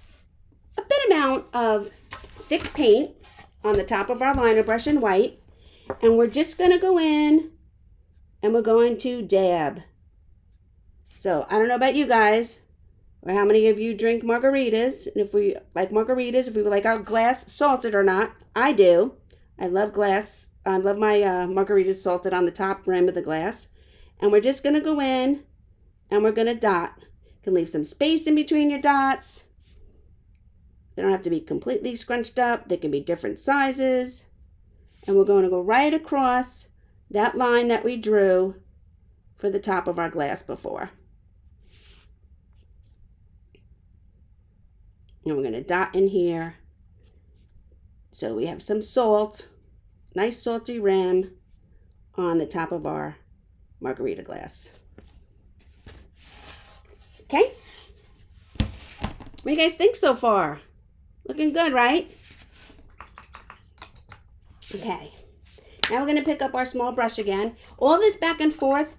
Speaker 1: a bit amount of thick paint on the top of our liner brush in white, and we're just going to go in and we're going to dab. So I don't know about you guys, or how many of you drink margaritas, and if we like margaritas, if we would like our glass salted or not. I do. I love glass. I love my margaritas salted on the top rim of the glass. And we're just going to go in and we're going to dot. You can leave some space in between your dots. They don't have to be completely scrunched up. They can be different sizes. And we're going to go right across that line that we drew for the top of our glass before. And we're going to dot in here. So we have some salt, nice salty rim on the top of our margarita glass. Okay? What do you guys think so far? Looking good, right? Okay. Now we're going to pick up our small brush again. All this back and forth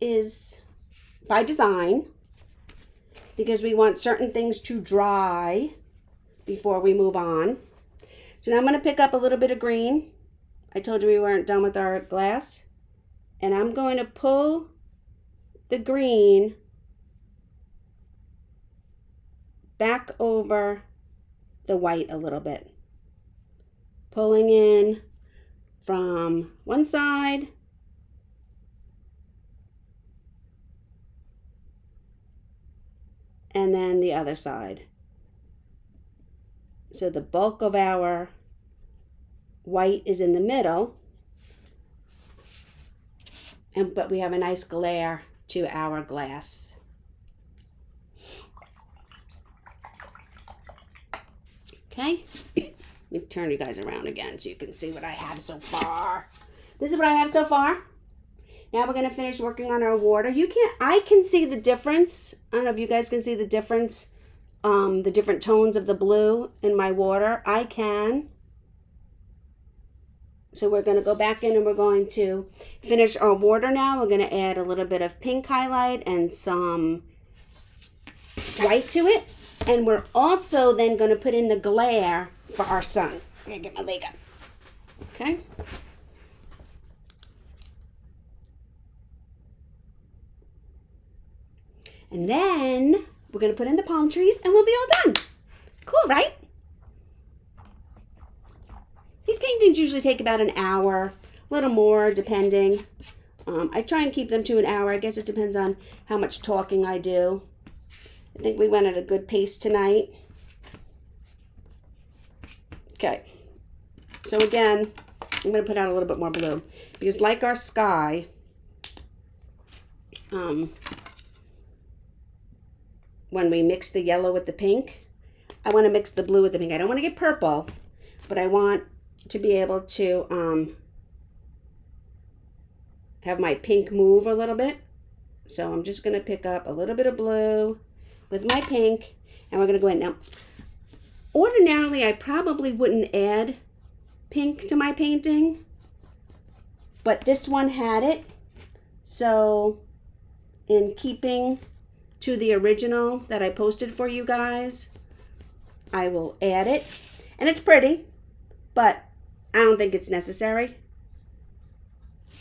Speaker 1: is by design because we want certain things to dry before we move on. So now I'm going to pick up a little bit of green. I told you we weren't done with our glass. And I'm going to pull the green back over the white a little bit. Pulling in from one side and then the other side. So the bulk of our white is in the middle, but we have a nice glare to our glass. Okay, let me turn you guys around again so you can see what I have so far. This is what I have so far. Now we're going to finish working on our water. I can see the difference. I don't know if you guys can see the difference, the different tones of the blue in my water. I can. So we're going to go back in and we're going to finish our water now. We're going to add a little bit of pink highlight and some white to it. And we're also then going to put in the glare for our sun. I'm going to get my leg up. Okay. And then we're going to put in the palm trees and we'll be all done. Cool, right? These paintings usually take about an hour, a little more depending. I try and keep them to an hour. I guess it depends on how much talking I do. I think we went at a good pace tonight. Okay. So again, I'm going to put out a little bit more blue because like our sky, when we mix the yellow with the pink, I want to mix the blue with the pink. I don't want to get purple, but I want to be able to have my pink move a little bit. So I'm just going to pick up a little bit of blue with my pink, and we're going to go in. Now, ordinarily, I probably wouldn't add pink to my painting, but this one had it. So in keeping to the original that I posted for you guys, I will add it. And it's pretty, but I don't think it's necessary.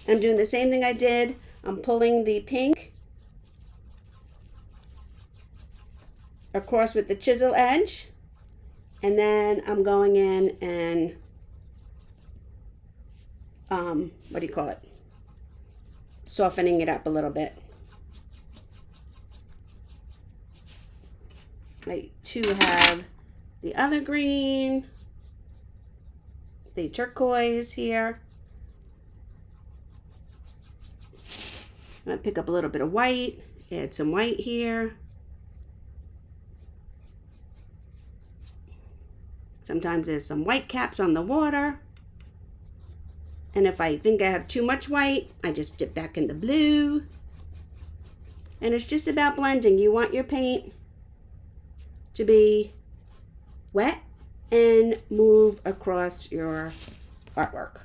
Speaker 1: I'm doing the same thing I did. I'm pulling the pink across with the chisel edge, and then I'm going in and what do you call it? Softening it up a little bit. I too have the other green, the turquoise here. I'm going to pick up a little bit of white, add some white here. Sometimes there's some white caps on the water. And if I think I have too much white, I just dip back in the blue. And it's just about blending. You want your paint to be wet and move across your artwork.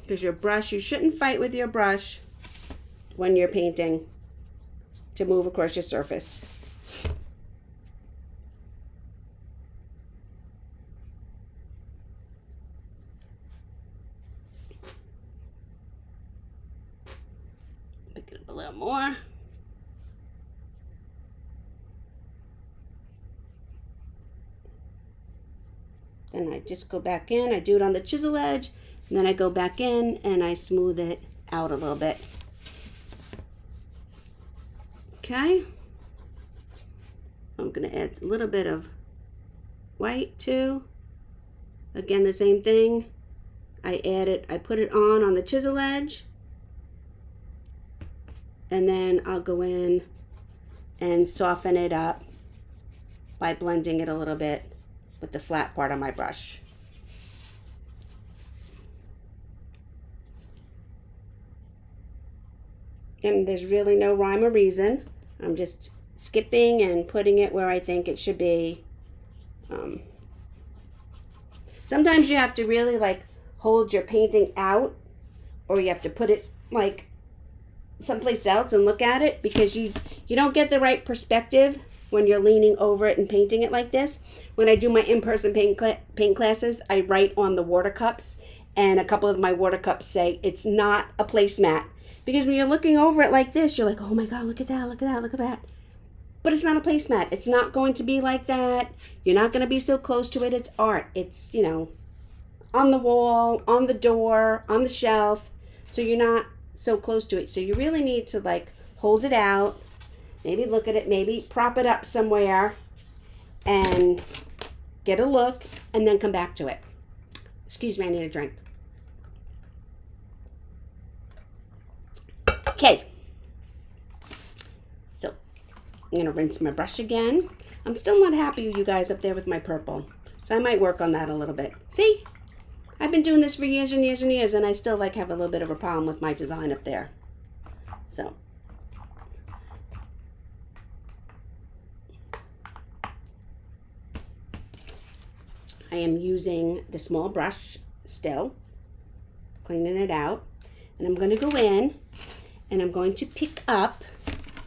Speaker 1: Because your brush, you shouldn't fight with your brush when you're painting to move across your surface. Pick it up a little more. Then I just go back in, I do it on the chisel edge, and then I go back in and I smooth it out a little bit. Okay. I'm going to add a little bit of white too. Again, the same thing. I put it on the chisel edge. And then I'll go in and soften it up by blending it a little bit with the flat part on my brush. And there's really no rhyme or reason. I'm just skipping and putting it where I think it should be. Sometimes you have to really like hold your painting out, or you have to put it like someplace else and look at it, because you don't get the right perspective when you're leaning over it and painting it like this. When I do my in-person paint classes, I write on the water cups, and a couple of my water cups say it's not a placemat. Because when you're looking over it like this, you're like, oh my God, look at that, look at that, look at that. But it's not a placemat. It's not going to be like that. You're not going to be so close to it. It's art. It's, you know, on the wall, on the door, on the shelf. So you're not so close to it. So you really need to like hold it out, maybe look at it, maybe prop it up somewhere and get a look, and then come back to it. Excuse me, I need a drink. Okay, so I'm gonna rinse my brush again. I'm still not happy with you guys up there with my purple, so I might work on that a little bit. See, I've been doing this for years and years and years, and I still like have a little bit of a problem with my design up there. So I am using the small brush still, cleaning it out, and I'm going to go in and I'm going to pick up,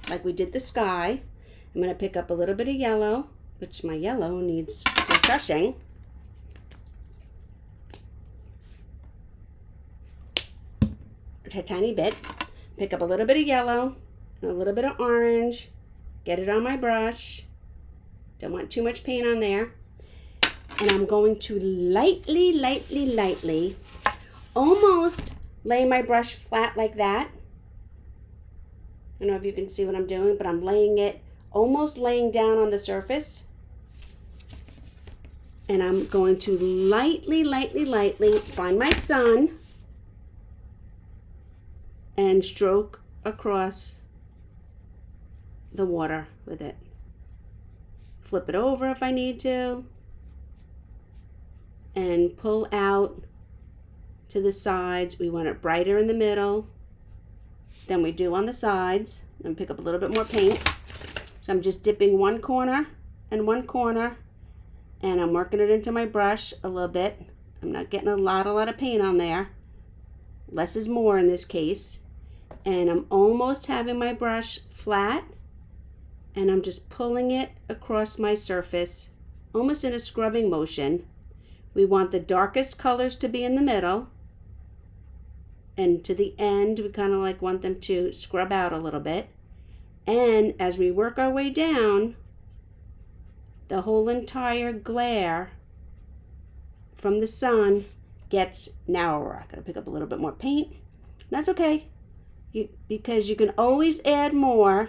Speaker 1: like we did the sky, I'm going to pick up a little bit of yellow, which my yellow needs refreshing. A tiny bit. Pick up a little bit of yellow and a little bit of orange, get it on my brush. Don't want too much paint on there. And I'm going to lightly, almost lay my brush flat like that. I don't know if you can see what I'm doing, but I'm laying it, almost laying down on the surface. And I'm going to lightly find my sun and stroke across the water with it. Flip it over if I need to, and pull out to the sides. We want it brighter in the middle than we do on the sides. And pick up a little bit more paint. So I'm just dipping one corner and one corner, and I'm working it into my brush a little bit. I'm not getting a lot of paint on there. Less is more in this case. And I'm almost having my brush flat, and I'm just pulling it across my surface, almost in a scrubbing motion. We want the darkest colors to be in the middle, and to the end we kind of like want them to scrub out a little bit. And as we work our way down, the whole entire glare from the sun gets narrower. I gotta pick up a little bit more paint. That's okay, because you can always add more.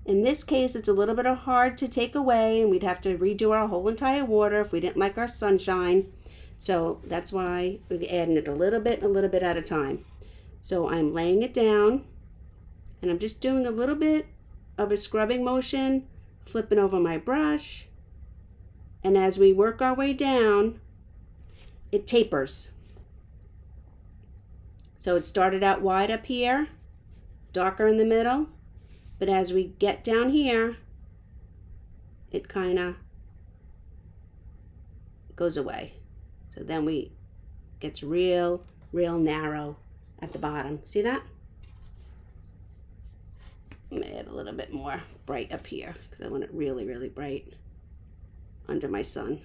Speaker 1: In this case, it's a little bit hard to take away, and we'd have to redo our whole entire water if we didn't like our sunshine. So that's why we're adding it a little bit at a time. So I'm laying it down, and I'm just doing a little bit of a scrubbing motion, flipping over my brush. And as we work our way down, it tapers. So it started out wide up here, darker in the middle, but as we get down here, it kind of goes away. So then gets real narrow at the bottom. See that? I'm going to add a little bit more bright up here because I want it really, really bright under my sun.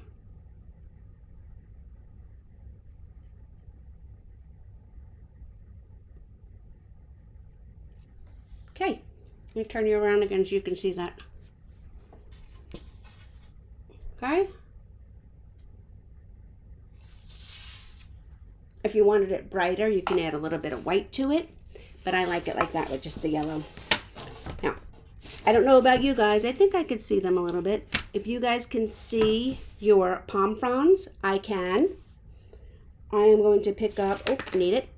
Speaker 1: Okay, let me turn you around again so you can see that. Okay. If you wanted it brighter, you can add a little bit of white to it, but I like it like that with just the yellow. Now, I don't know about you guys. I think I could see them a little bit. If you guys can see your palm fronds, I can. I am going to pick up, oh, need it.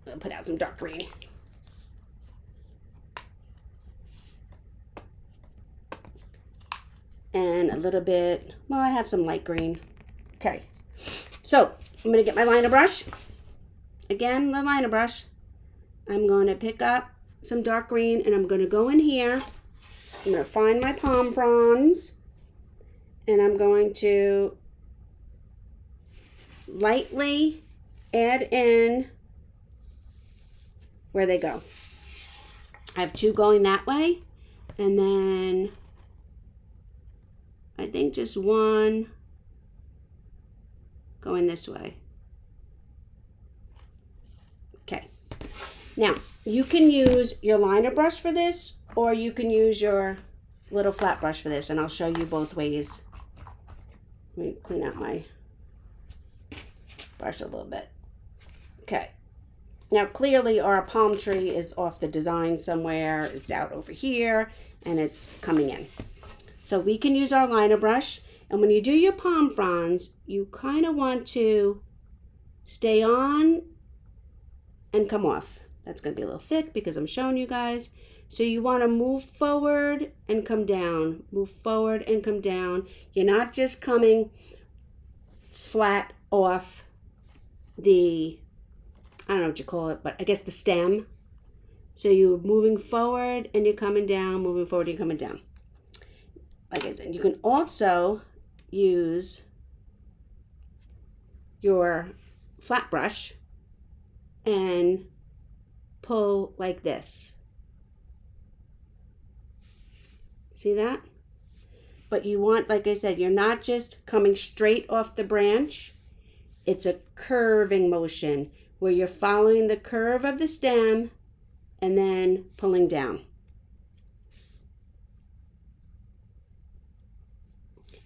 Speaker 1: I'll put out some dark green. And a little bit, well, I have some light green. Okay, so I'm going to get my liner brush. Again, the liner brush. I'm going to pick up some dark green and I'm going to go in here. I'm going to find my palm fronds and I'm going to lightly add in where they go. I have two going that way and then I think just one going this way. Okay. Now, you can use your liner brush for this, or you can use your little flat brush for this, and I'll show you both ways. Let me clean out my brush a little bit. Okay. Now, clearly our palm tree is off the design somewhere. It's out over here, and it's coming in. So we can use our liner brush, and when you do your palm fronds, you kind of want to stay on and come off. That's going to be a little thick because I'm showing you guys. So you want to move forward and come down, move forward and come down. You're not just coming flat off the, I don't know what you call it, but I guess the stem. So you're moving forward and you're coming down, moving forward and you're coming down. Like I said, you can also use your flat brush and pull like this. See that? But you want, like I said, you're not just coming straight off the branch. It's a curving motion where you're following the curve of the stem and then pulling down.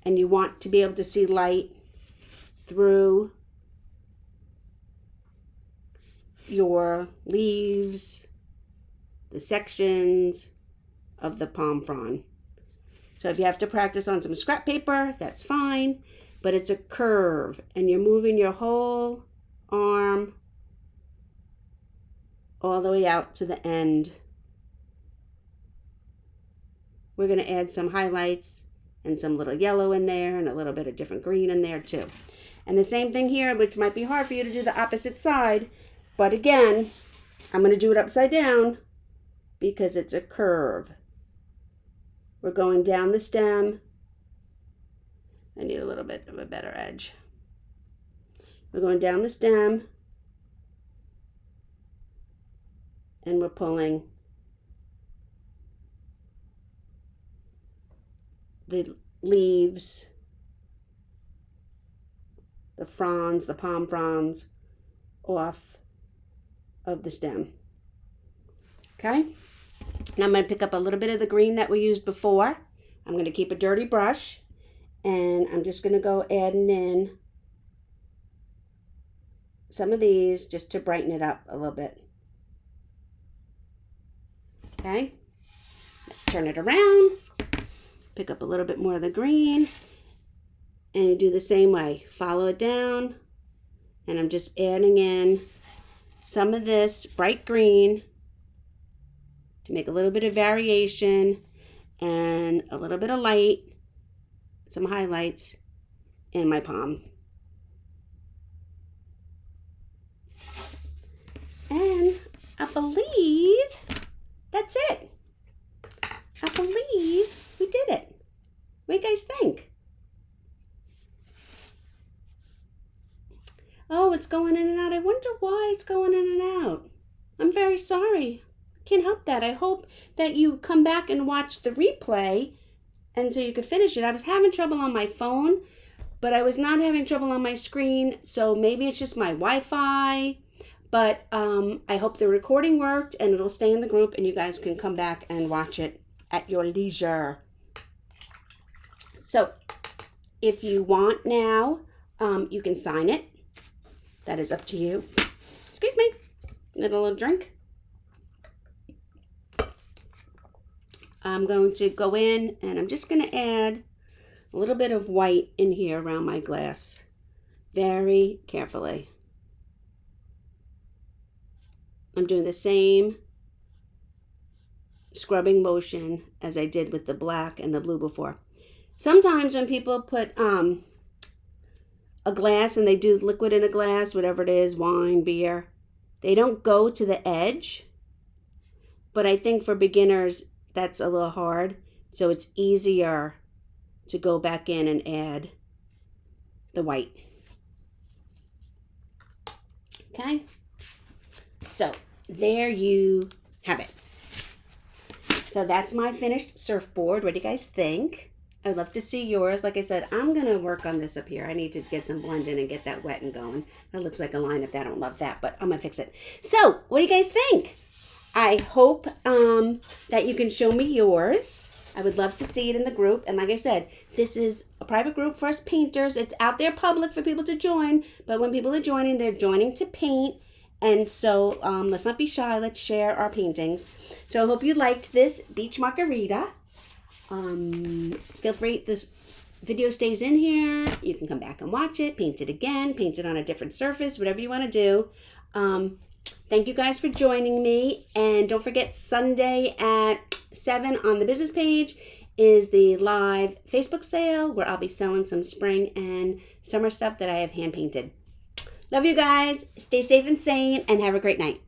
Speaker 1: And you want to be able to see light through your leaves, the sections of the palm frond. So if you have to practice on some scrap paper, that's fine, but it's a curve and you're moving your whole arm all the way out to the end. We're going to add some highlights and some little yellow in there and a little bit of different green in there too. And the same thing here, which might be hard for you to do the opposite side, but again, I'm going to do it upside down because it's a curve. We're going down the stem. I need a little bit of a better edge. We're going down the stem and we're pulling the leaves, the fronds, the palm fronds off of the stem. Okay, now I'm going to pick up a little bit of the green that we used before. I'm going to keep a dirty brush and I'm just going to go adding in some of these just to brighten it up a little bit. Okay, turn it around, pick up a little bit more of the green, and you do the same way. Follow it down, and I'm just adding in some of this bright green to make a little bit of variation and a little bit of light, some highlights in my palm. And I believe that's it. I believe we did it. What do you guys think? Oh, it's going in and out I wonder why it's going in and out. I'm very sorry. Can't help that. I hope that you come back and watch the replay and so you can finish it. I was having trouble on my phone, but I was not having trouble on my screen, so maybe it's just my Wi-Fi. But I hope the recording worked and it'll stay in the group and you guys can come back and watch it at your leisure. So if you want now, you can sign it. That is up to you. Excuse me. Need a little drink. I'm going to go in and I'm just going to add a little bit of white in here around my glass. Very carefully. I'm doing the same scrubbing motion as I did with the black and the blue before. Sometimes when people put a glass and they do liquid in a glass, whatever it is, wine, beer, they don't go to the edge. But I think for beginners, that's a little hard. So it's easier to go back in and add the white. Okay? So there you have it. So that's my finished surfboard. What do you guys think? I'd love to see yours. Like I said, I'm going to work on this up here. I need to get some blending and get that wet and going. That looks like a line up there. I don't love that, but I'm going to fix it. So what do you guys think? I hope that you can show me yours. I would love to see it in the group. And like I said, this is a private group for us painters. It's out there public for people to join. But when people are joining, they're joining to paint. And so let's not be shy. Let's share our paintings. So I hope you liked this Beach Margarita. Feel free, this video stays in here. You can come back and watch it, paint it again, paint it on a different surface, whatever you want to do. Thank you guys for joining me. And don't forget, Sunday at 7 on the business page is the live Facebook sale where I'll be selling some spring and summer stuff that I have hand painted. Love you guys. Stay safe and sane and have a great night.